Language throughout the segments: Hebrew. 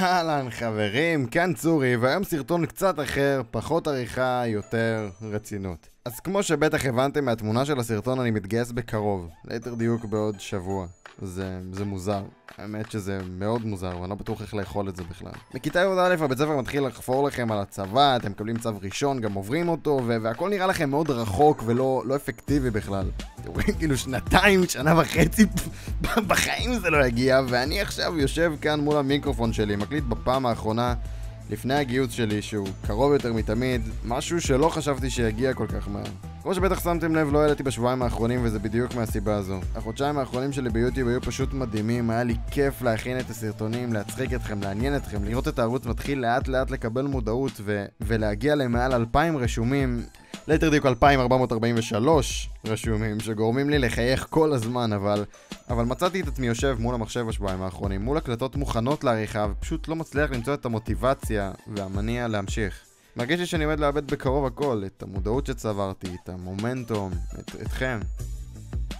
אהלן חברים, כאן צורי, והיום סרטון קצת אחר, פחות עריכה, יותר רצינות. אז כמו שבטח הבנתם מהתמונה של הסרטון, אני מתגייס בקרוב, ליתר דיוק בעוד שבוע. זה מוזר, האמת שזה מאוד מוזר, ואני לא בטוח איך לאכול את זה בכלל. בכיתה י"א הבית ספר מתחיל לחפור לכם על הצבא, אתם מקבלים צו ראשון, גם עוברים אותו, והכל נראה לכם מאוד רחוק ולא אפקטיבי בכלל. אתם רואים כאילו שנתיים, שנה וחצי, בחיים זה לא יגיע, ואני עכשיו יושב כאן מול המיקרופון שלי, מקליט בפעם האחרונה, לפני הגיוס שלי, שהוא קרוב יותר מתמיד, משהו שלא חשבתי שיגיע כל כך מהר. כמו שבטח שמתם לב, לא העליתי בשבועיים האחרונים, וזה בדיוק מהסיבה הזו. החודשיים האחרונים שלי ביוטיוב היו פשוט מדהימים, היה לי כיף להכין את הסרטונים, להצחיק אתכם, לעניין אתכם, לראות את הערוץ מתחיל לאט לאט לקבל מודעות ולהגיע למעל 2,000 רשומים, ליתר דיוק 2,443 רשומים, שגורמים לי לחייך כל הזמן, אבל מצאתי את עצמי יושב מול המחשב בשבועיים האחרונים, מול הקלטות מוכנות לעריכה, ופשוט לא מצליח למצוא את המוטיבציה והמניע להמשיך. מרגיש לי שאני עומד לאבד בקרוב הכל, את המודעות שצברתי, את המומנטום, אתכם.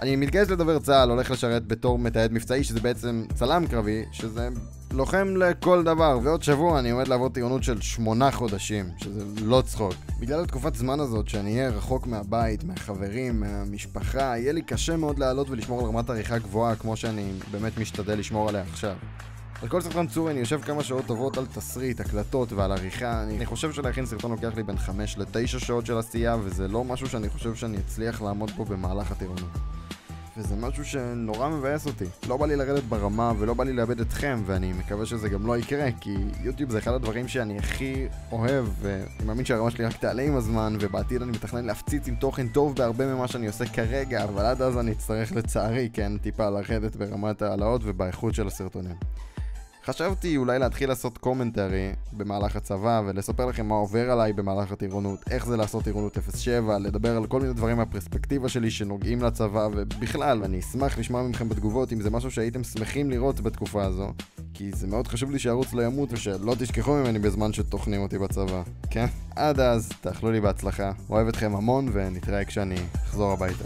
אני מתגייס לדבר צה"ל, הולך לשרת בתור מתעד מבצעי, שזה בעצם צלם קרבי, שזה לוחם לכל דבר, ועוד שבוע אני עומד לעבור טירונות של 8 חודשים, שזה לא צחוק. בגלל התקופת זמן הזאת שאני אהיה רחוק מהבית, מהחברים, מהמשפחה, יהיה לי קשה מאוד לעלות ולשמור על רמת עריכה גבוהה, כמו שאני באמת משתדל לשמור עליה עכשיו. על כל סרטון צורי אני יושב כמה שעות טובות על תסריט, הקלטות ועל עריכה. אני חושב שלהכין סרטון לוקח לי בין 5 ל-9 שעות של עשייה, וזה לא משהו שאני חושב שאני אצליח לעמוד פה במהלך הטירונות. וזה משהו שנורא מבאס אותי. לא בא לי לרדת ברמה ולא בא לי לאבד אתכם, ואני מקווה שזה גם לא יקרה, כי יוטיוב זה אחד הדברים שאני הכי אוהב, ואני מאמין שהרמה שלי רק תעלה עם הזמן, ובעתיד אני מתכנן להפציץ עם תוכן טוב בהרבה ממה שאני עושה כרגע, אבל עד אז אני אצטרך לצערי, כן, טיפה לרדת ברמת העלאות ובאיכות של הסרטונים. חשבתי אולי להתחיל לעשות קומנטרי במהלך הצבא ולספר לכם מה עובר עליי במהלך הטירונות, איך זה לעשות טירונות 07, לדבר על כל מיני דברים מהפרספקטיבה שלי שנוגעים לצבא, ובכלל אני אשמח לשמוע מכם בתגובות אם זה משהו שהייתם שמחים לראות בתקופה הזו, כי זה מאוד חשוב לי שהערוץ לא ימות ושלא תשכחו ממני בזמן שתוכנים אותי בצבא, כן? עד אז, תאכלו לי בהצלחה, אוהב אתכם המון ונתראה כשאני אחזור הביתה.